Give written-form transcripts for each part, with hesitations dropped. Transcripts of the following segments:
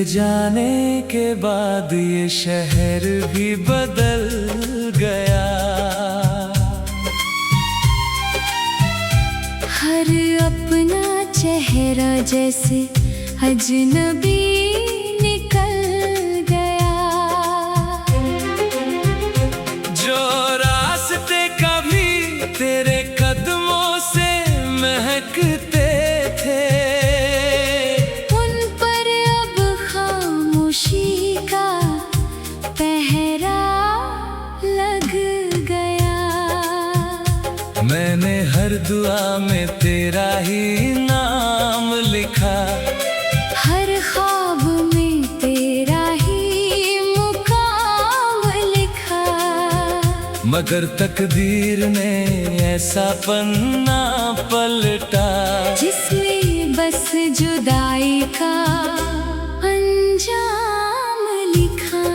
जाने के बाद ये शहर भी बदल गया। हर अपना चेहरा जैसे अजनबी निकल गया। जो रास्ते कभी तेरे कदमों से महकते थे, उन पर अब खामोशी का पहरा लग गया। मैंने हर दुआ में तेरा ही नाम लिखा, हर ख्वाब में तेरा ही मुकाम लिखा। मगर तकदीर ने ऐसा पन्ना पलटा, जिसमें बस जुदाई का अंजाम लिखा।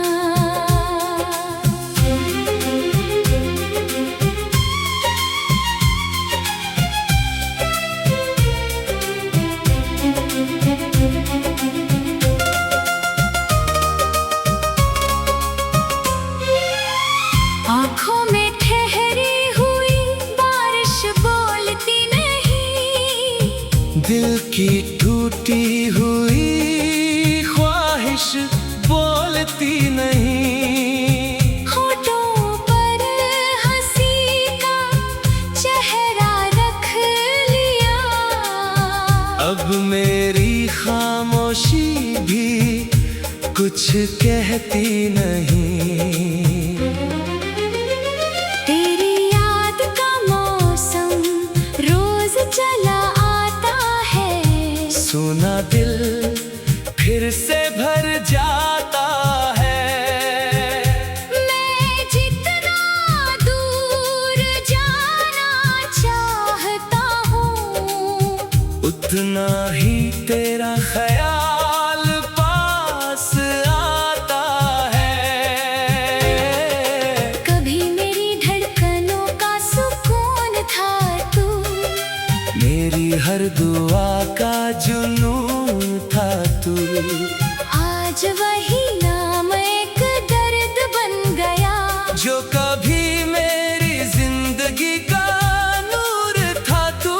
आँखों में ठहरी हुई बारिश बोलती नहीं, दिल की टूटी हुई ख्वाहिश बोलती नहीं। होठों पर हंसी का चेहरा रख लिया, अब मेरी खामोशी भी कुछ कहती नहीं। तेरी याद का मौसम रोज चला आता है, सुना दिल फिर से भर जाता है। मैं जितना दूर जाना चाहता हूँ, उतना ही तेरा ख्याल पास आता है। कभी मेरी धड़कनों का सुकून था तू, मेरी हर दुआ का जुनून था तू। आज वही नाम एक दर्द बन गया, जो कभी मेरी जिंदगी का नूर था तू।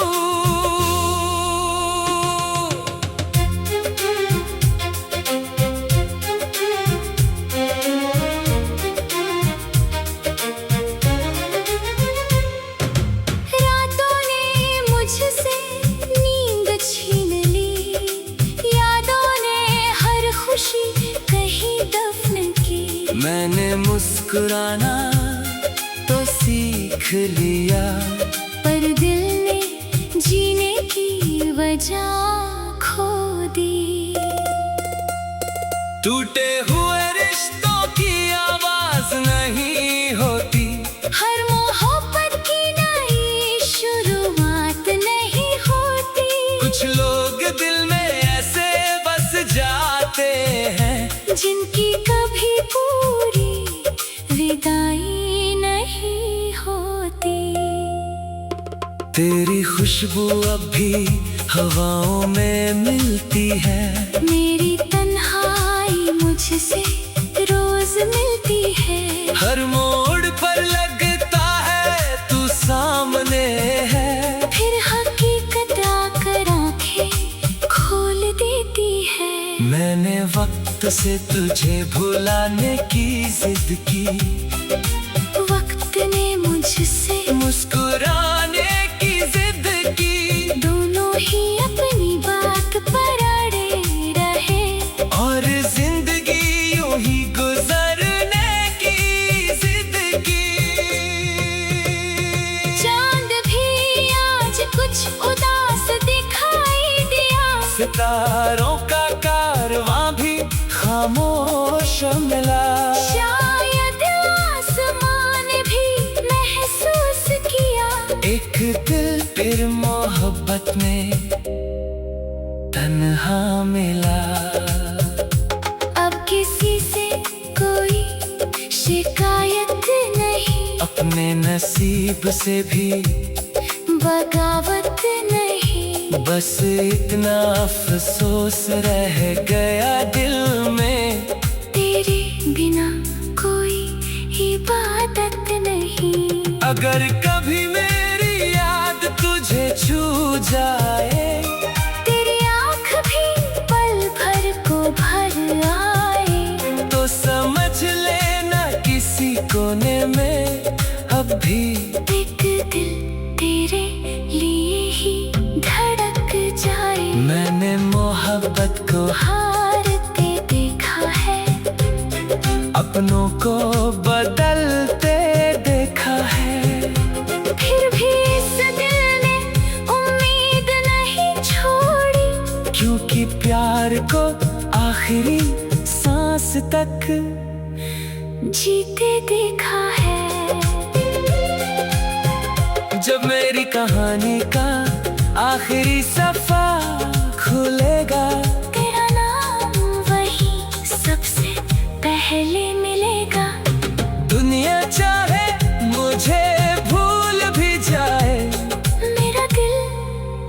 रातों ने मुझसे नींद छीन ली, यादों ने हर खुशी कहीं दफन की। मैंने मुस्कुराना तो सीख लिया, पर दिल ने जीने की वजह खो दी। टूटे हुए रिश्तों की आवाज नहीं होती, हर मोहब्बत की नई शुरुआत नहीं होती। कुछ लोग दिल में ऐसे बस जाते हैं, जिनकी कभी पूरी विदाई नहीं होती। तेरी खुशबू अब भी हवाओं में मिलती है, मेरी तन्हाई मुझसे रोज मिलती है। हर मोड़ पर लगता है तू सामने है। फिर हकीकत आकर आंखें खोल देती है। मैंने वक्त से तुझे भुलाने की जिद की, वक्त ने मुझसे मुस्कुराने की जिद की। दोनों ही अपनी बात पर अड़े रहे, और जिंदगी यूं ही गुजरने की जिद की। चांद भी आज कुछ उदास दिखाई दिया, सितारों का कारवां भी खामोश मिला। शायद आसमान भी महसूस किया, एक दिल फिर मोहब्बत में तन्हा मिला। अब किसी से कोई शिकायत नहीं, अपने नसीब से भी बगावत नहीं। बस इतना अफसोस रह गया दिल में, तेरे बिना कोई इबादत नहीं। अगर कभी मेरी याद तुझे छू जाए, तेरी आँख भी पल भर को भर आए, तो समझ लेना किसी कोने में अब भी एक दिल तेरे लिए ही धड़क जाए। मैंने मोहब्बत को हारते देखा है, अपनों को बदलते देखा है, फिर भी इस दिल ने उम्मीद नहीं छोड़ी, क्योंकि प्यार को आखिरी सांस तक जीते देखा है। जब मेरी कहानी का आखिरी सफा खुलेगा, तेरा नाम वही सबसे पहले मिलेगा। दुनिया चाहे मुझे भूल भी जाए, मेरा दिल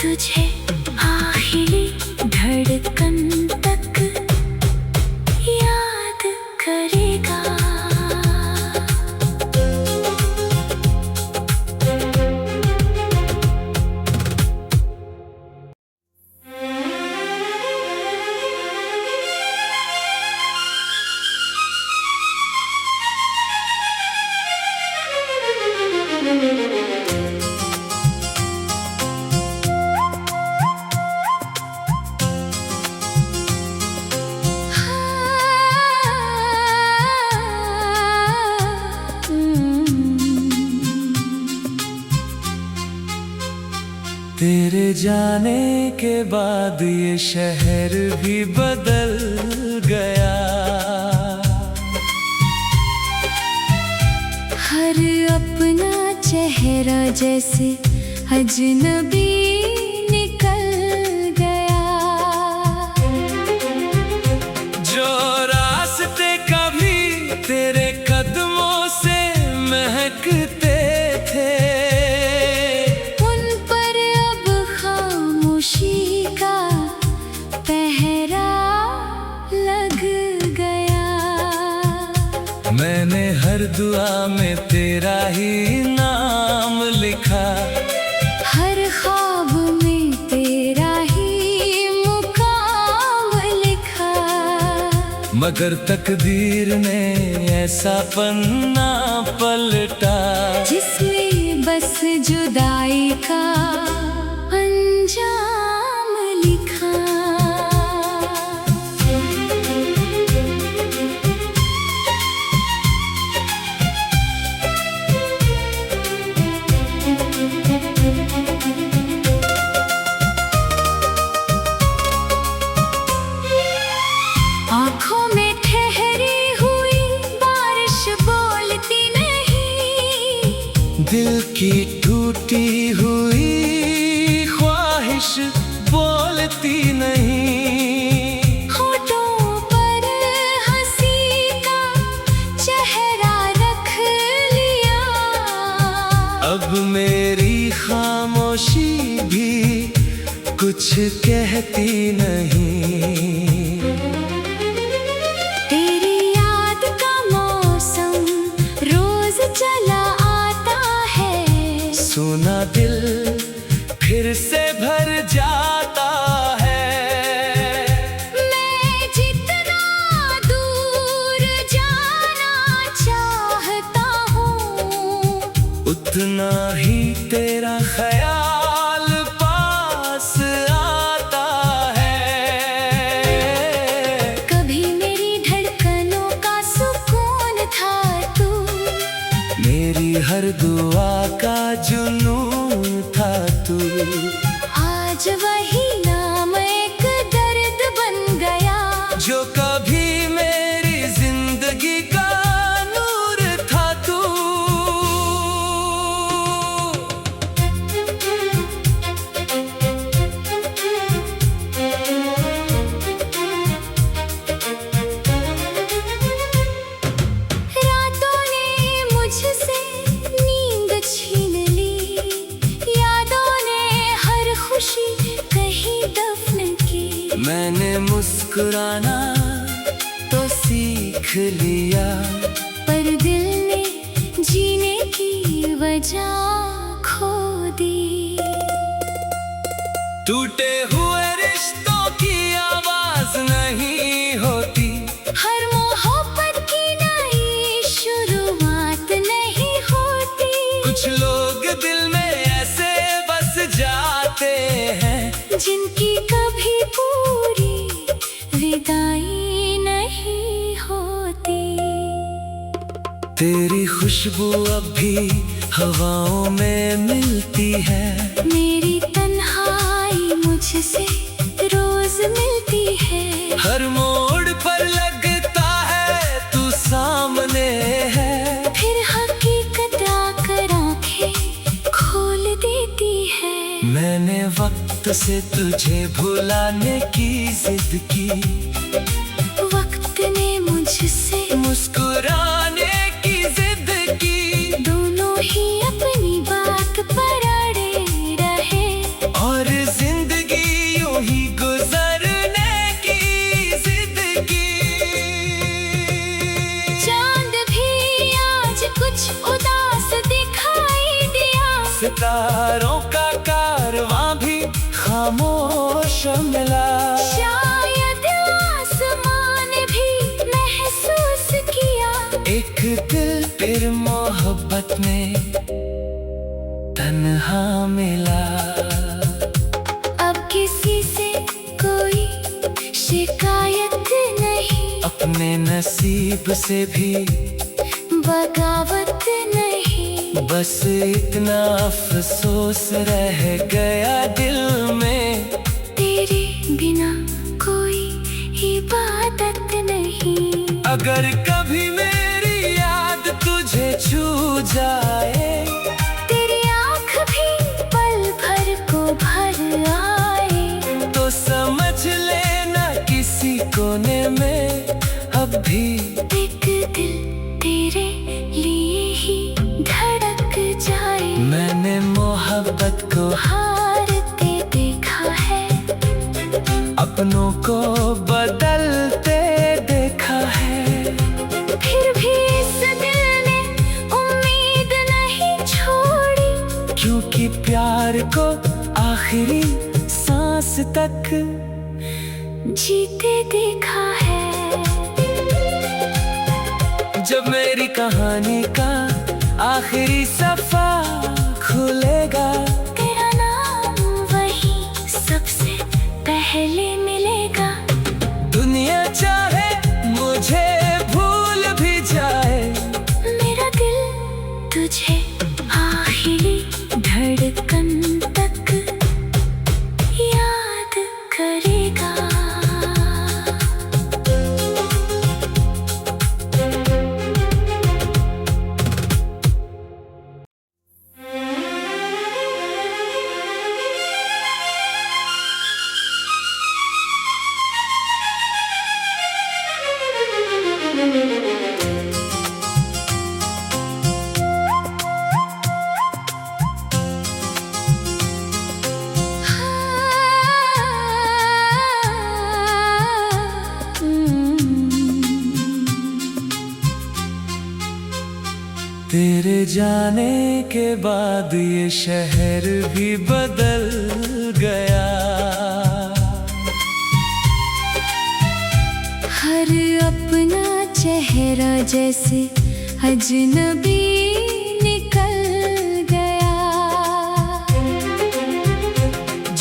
तुझे आखिरी धड़कन तक याद करेगा। तेरे जाने के बाद ये शहर भी बदल गया, हर अपना चेहरा जैसे अजनबी निकल गया। जो रास्ते कभी तेरे कदमों से महकते थे, उन पर अब खामोशी का पहरा लग गया। मैंने हर दुआ में तेरा ही नाम लिखा, हर ख्वाब में तेरा ही मुकाम लिखा, मगर तकदीर ने ऐसा पन्ना पलटा, जिसमें बस जुदाई का अंजाम लिखा। आँखों में ठहरी हुई बारिश बोलती नहीं, दिल की टूटी हुई ख्वाहिश बोलती नहीं, होठों पर हंसी का चेहरा रख लिया, अब मेरी खामोशी भी कुछ कहती नहीं। तेरी याद का मौसम रोज चला आता है, सुना दिल फिर से भर जाता है, मैं जितना दूर जाना चाहता हूँ, उतना ही तेरा ख्याल पास आता है। कभी मेरी धड़कनों का सुकून था तू, मेरी हर दुआ का जुनून था तू, आज वही नाम एक दर्द बन गया, जो कभी मेरी जिंदगी का नूर था तू। रातों ने मुझसे नींद छीन ली, यादों ने हर खुशी मुस्कुराना तो सीख लिया, पर दिल ने जीने की वजह खो दी। टूटे हुए रिश्तों की आवाज नहीं होती, हर मोहब्बत की नई शुरुआत नहीं होती। कुछ लोग दिल में ऐसे बस जाते हैं जिनकी कभी पूरी विदाई नहीं होती। तेरी खुशबू अब भी हवाओं में मिलती है, मेरी तन्हाई मुझसे रोज मिलती है। हर मोड़ पर लगता है तू सामने है, फिर हकीकत आकर आंखें खोल देती है। मैंने वक्त से तुझे भुलाने की जिद की, वक्त ने मुझसे मुस्कुराने की जिद की। दोनों ही अपनी बात पर अड़े रहे, और जिंदगी यूं ही गुजरने की जिद की। चांद भी आज कुछ उदास दिखाई दिया, सितारों का कारवां भी खामोश मिला। शायद आसमान भी महसूस किया, एक दिल फिर मोहब्बत में तन्हा मिला। अब किसी से कोई शिकायत नहीं, अपने नसीब से भी बगावत नहीं। बस इतना अफसोस रह गया दिल में, तेरे बिना कोई इबादत नहीं। अगर कभी मेरी याद तुझे छू जाए, तेरी आँख भी पल भर को भर आए, तो समझ लेना किसी कोने में अब भी एक दिल तेरे लिए ही धड़क जाए। मैंने मोहब्बत को हारते देखा है, अपनों को बदलते देखा है। फिर भी इस दिल ने उम्मीद नहीं छोड़ी, क्योंकि प्यार को आखिरी सांस तक जीते देखा है। जब मेरी कहानी का आखिरी सफा खुलेगा, तेरा नाम वही सबसे पहले मिलेगा। दुनिया चाहे मुझे भूल भी जाए, मेरा दिल तुझे आखिरी धड़कन तक याद करेगा। तेरे जाने के बाद ये शहर भी बदल गया। हर अपना चेहरा जैसे अजनबी निकल गया।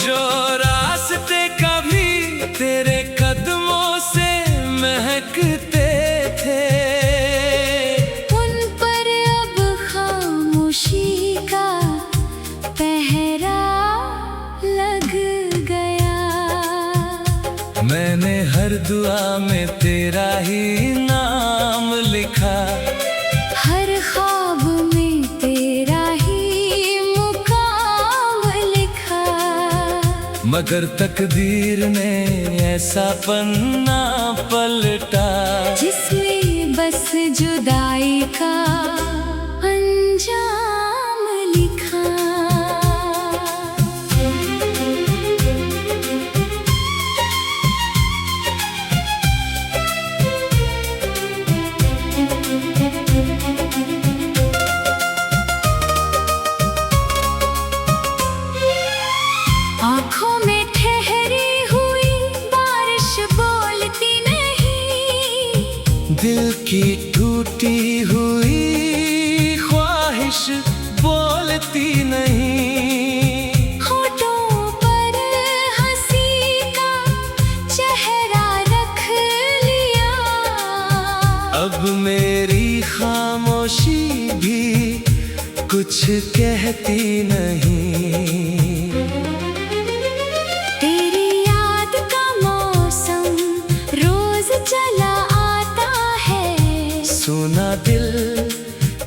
जो रास्ते कभी तेरे कदमों से महकते थे, उन पर अब खामोशी का पहरा लग गया। मैंने हर दुआ में तेरा ही नाम लिखा, हर ख्वाब में तेरा ही मुकाम लिखा। मगर तकदीर ने ऐसा पन्ना पलटा, जिसमें बस जुदाई का अंजाम लिखा। दिल की टूटी हुई ख्वाहिश बोलती नहीं। होठों पर हंसी का चेहरा रख लिया। अब मेरी खामोशी भी कुछ कहती नहीं। तेरी याद का मौसम रोज चला आता है। सुना दिल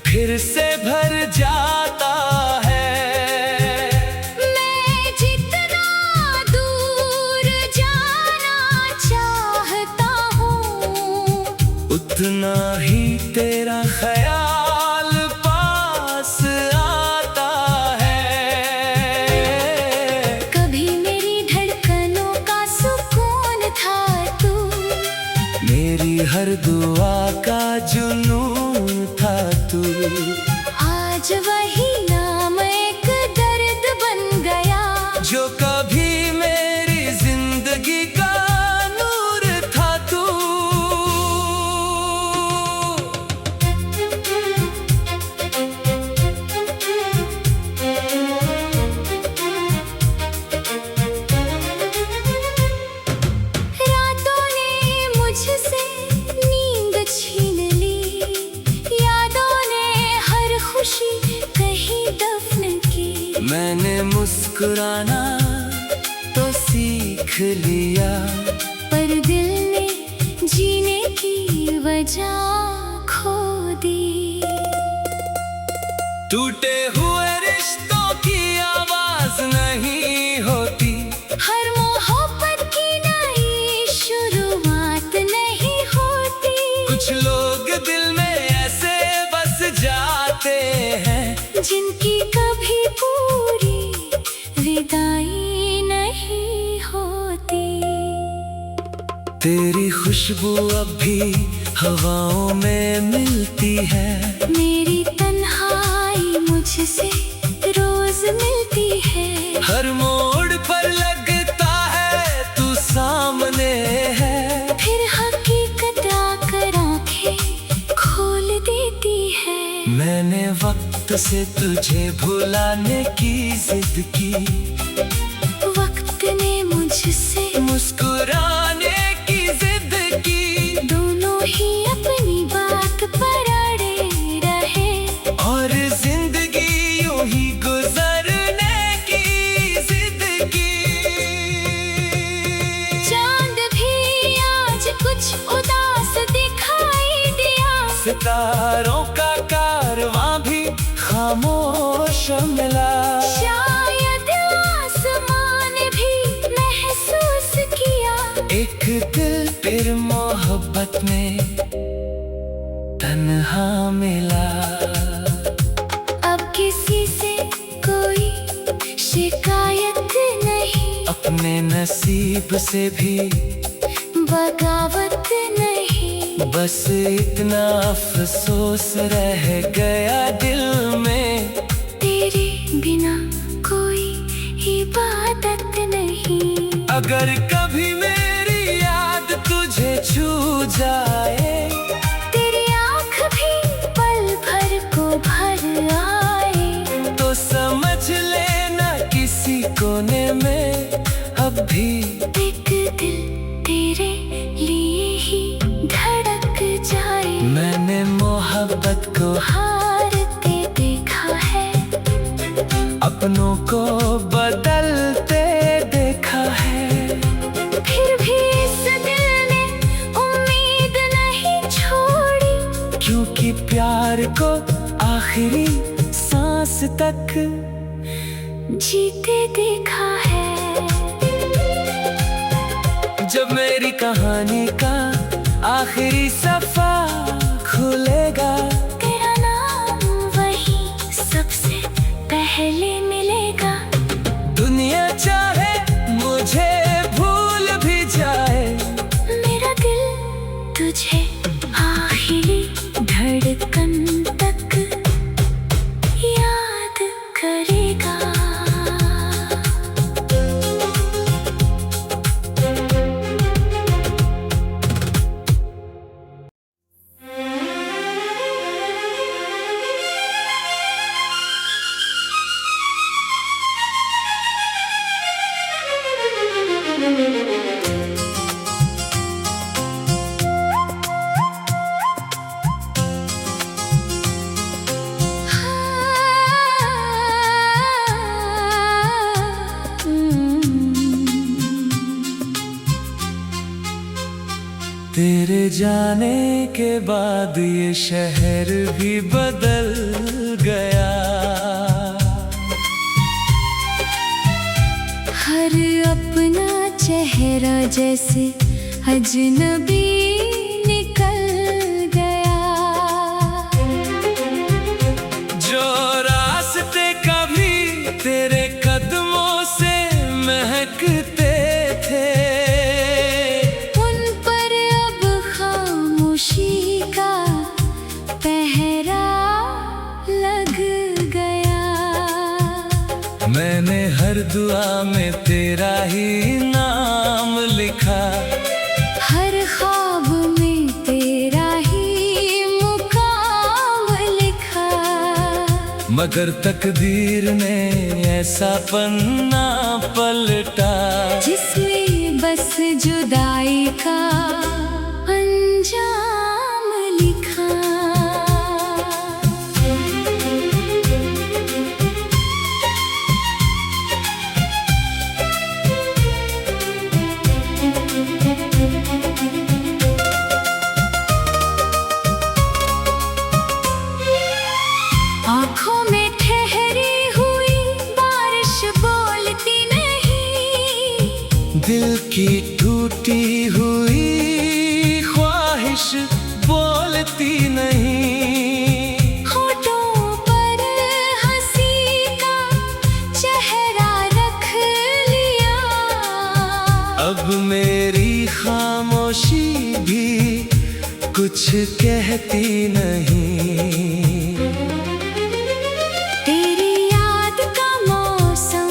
फिर से भर जाता है। मैं जितना दूर जाना चाहता हूँ, उतना ही तेरा ख्याल पास आता है। कभी मेरी धड़कनों का सुकून था तू। मेरी हर दुआ का जुनून था तू। आज वही नाम एक दर्द बन गया। जो कभी मेरी जिंदगी का नूर था तू। रातों ने मुझसे नींद छीन ली। यादों ने हर खुशी कहीं दफन की। मैंने मुस्कुराना तो सीख लिया, पर दिल ने जीने की वजह खो दी। टूटे हुए रिश्तों की आवाज नहीं होती। हर मोहब्बत की नई शुरुआत नहीं होती। कुछ लोग दिल में ऐसे बस जाते हैं, जिनकी कभी पूरी विदाई नहीं होती। तेरी खुशबू अब भी हवाओं में मिलती है। मेरी तन्हाई मुझसे रोज मिलती है। हर मोड़ पर लगता है तू सामने है। फिर हकीकत आकर आंखें खोल देती है। मैंने वक्त से तुझे भुलाने की जिद की। वक्त ने मुझसे मुस्कुराने की जिद की। दोनों ही अपनी बात पर अड़े रहे। और जिंदगी यूं ही गुजरने की जिद की। चांद भी आज कुछ उदास दिखाई दिया। सितारों का कारवां भी खामोश मिला। शायद आसमान भी महसूस किया। एक दिल फिर मोहब्बत में तन्हा मिला। अब किसी से कोई शिकायत नहीं। अपने नसीब से भी बगावत नहीं। बस इतना अफसोस रह गया दिल में। तेरे बिना कोई इबादत नहीं। अगर कभी मेरी याद तुझे छू जाए, तेरी आँख भी पल भर को भर आए, तो समझ लेना किसी कोने में अब भी एक दिल तेरे लिए ही धड़क जाए। मैंने मोहब्बत को हारते देखा है। अपनों को बदलते देखा है। फिर भी इस दिल ने उम्मीद नहीं छोड़ी। क्योंकि प्यार को आखिरी सांस तक जीते देखा है। जब मेरी कहानी का आखिरी सफा खुलेगा, तेरा नाम वही सबसे पहले मिलेगा। दुनिया चाहे मुझे भूल भी जाए, मेरा दिल तुझे आखिरी धड़कन जाने के बाद ये शहर भी बदल गया। हर अपना चेहरा जैसे अजनबी निकल गया। जो रास्ते कभी तेरे कदमों से महकते थे, उन पर अब खामोशी का पहरा लग गया। मैंने हर दुआ में तेरा ही नाम लिखा, हर ख्वाब में तेरा ही मुकाम लिखा। मगर तकदीर ने ऐसा पन्ना पलटा, जिसमें बस जुदाई का अंजाम लिखा। आँखों में ठहरी हुई बारिश बोलती नहीं, दिल की टूटी हुई ख्वाहिश बोलती नहीं। होठों पर हंसी का चेहरा रख लिया, अब मेरी खामोशी भी कुछ कहती नहीं। तेरी याद का मौसम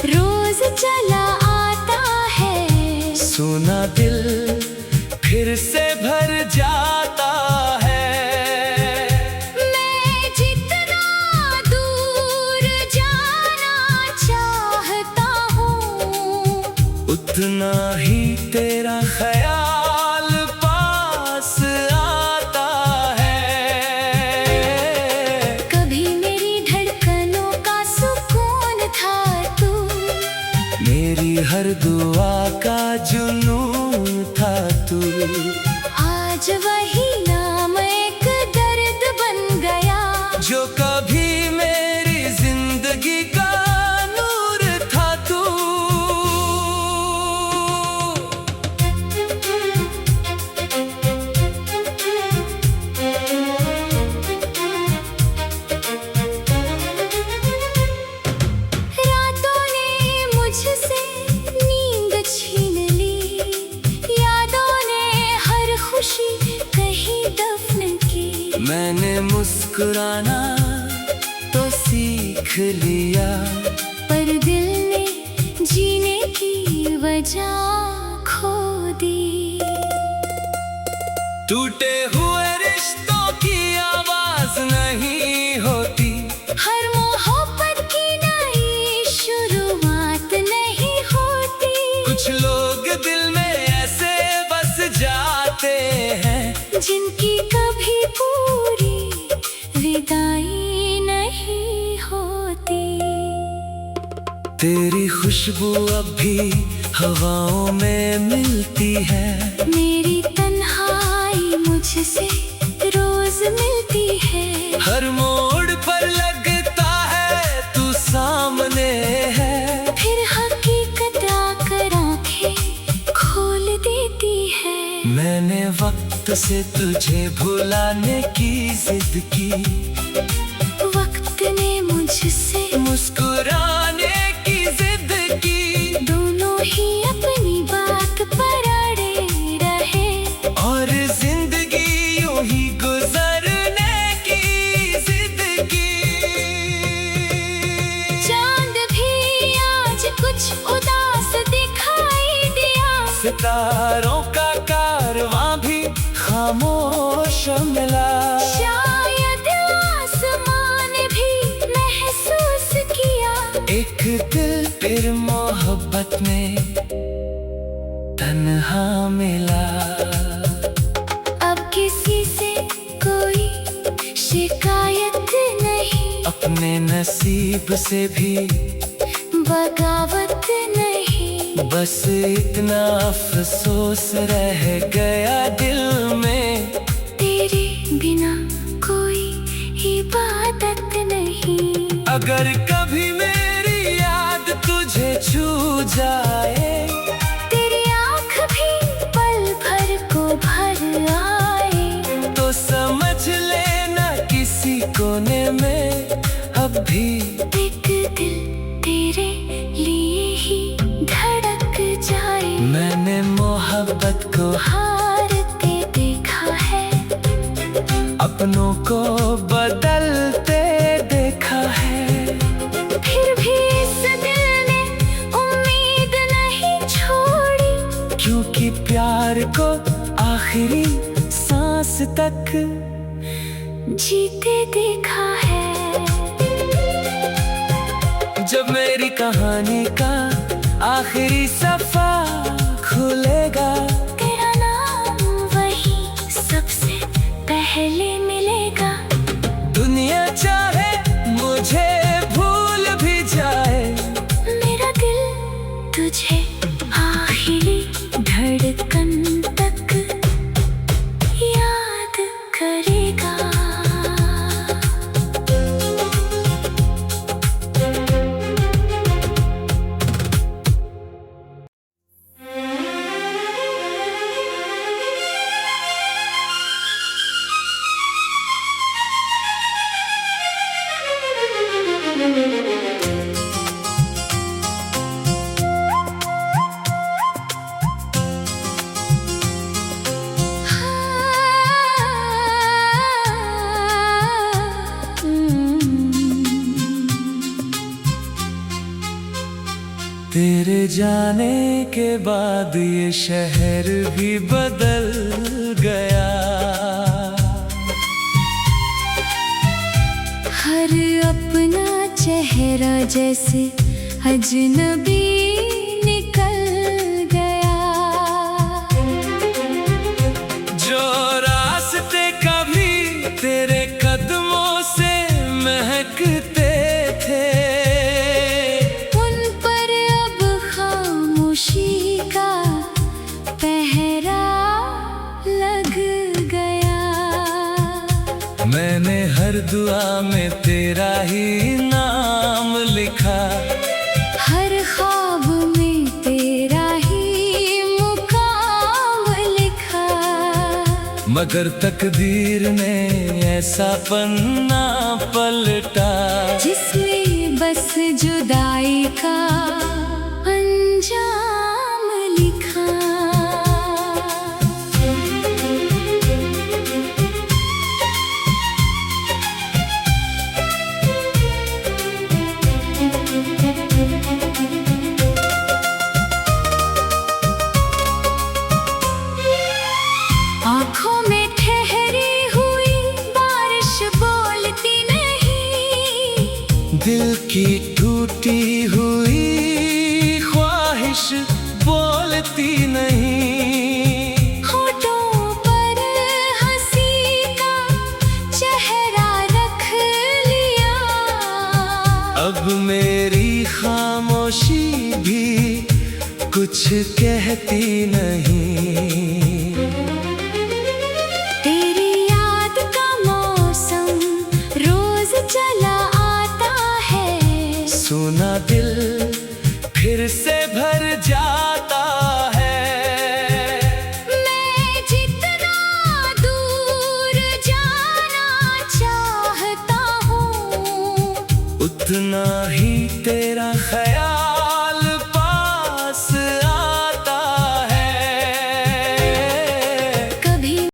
रोज चला आता है, सुना दिल फिर से भर जाता है। मैं जितना दूर जाना चाहता हूँ, उतना ही तेरा ख्याल पास आता है। कभी मेरी धड़कनों का सुकून था तू, मेरी हर दुआ का जुनून था तू। आज वही नाम एक दर्द बन गया। जो कभी मेरी जिंदगी का नूर था तू। रातों ने मुझसे नींद छीन ली, यादों ने हर खुशी कहीं दफन की। मैंने मुस्कुराना तो सीख लिया, पर दिल ने जीने की वजह खो दी। टूटे हुए रिश्तों की आवाज नहीं होती, हर मोहब्बत की नई शुरुआत नहीं होती। कुछ लोग दिल में ऐसे बस जाते हैं, जिनकी कभी पूरी विदाई नहीं होती। तेरी खुशबू अब भी हवाओं में मिलती है, मेरी तन्हाई मुझसे रोज मिलती है। हर मोड़ पर लगता है तू सामने है, फिर हकीकत आकर आंखें खोल देती है। मैंने वक्त से तुझे भुलाने की जिद की, वक्त ने मुझसे मुस्कुराने की जिद की। दोनों ही अपनी बात पर अड़े रहे, और जिंदगी यूं ही गुजरने की जिद की। चांद भी आज कुछ उदास दिखाई दिया, सितारों का कारवां भी खामोश मिला। शायद आसमान भी महसूस किया, एक दिल फिर मोहब्बत में तन्हा मिला। अब किसी से कोई शिकायत नहीं, अपने नसीब से भी बगावत नहीं। बस इतना अफसोस रह गया दिल में, तेरे बिना कोई इबादत नहीं। अगर कभी मेरी याद तुझे छू जाए, तेरी आँख भी पल भर को भर आए, तो समझ लेना किसी कोने में अब भी एक दिल तेरे लिए ही धड़क जाए। मैंने मोहब्बत को हारते देखा है, अपनों को बदलते देखा है, फिर भी इस दिल ने उम्मीद नहीं छोड़ी, क्योंकि प्यार को आखिरी सांस तक जीते देखा है। जब मेरी कहानी का आखिरी सफा खुलेगा, तेरा नाम वही सबसे पहले मिलेगा। दुनिया चाहे मुझे भूल भी जाए, मेरा दिल तुझे आखिरी धड़कन तक याद करेगा। तेरे जाने के बाद ये शहर भी बदल गया, हर अपना चेहरा जैसे अजनबी निकल गया। जो रास्ते कभी तेरे कदमों से महकते थे, उन पर अब खामोशी का पहरा लग गया। मैंने हर दुआ में तेरा ही नाम लिखा, हर ख्वाब में तेरा ही मुकाम लिखा, मगर तकदीर ने ऐसा पन्ना पलटा, जिसमें बस जुदाई का अंजाम लिखा। आँखों में ठहरी हुई बारिश बोलती नहीं, दिल की टूटी हुई ख्वाहिश बोलती नहीं, होठों पर हंसी का चेहरा रख लिया, अब मेरी खामोशी भी कुछ कहती नहीं। तेरी याद का मौसम रोज चला आता है, सुना दिल फिर से भर जाता है, मैं जितना दूर जाना चाहता हूँ, उतना ही तेरा ख्याल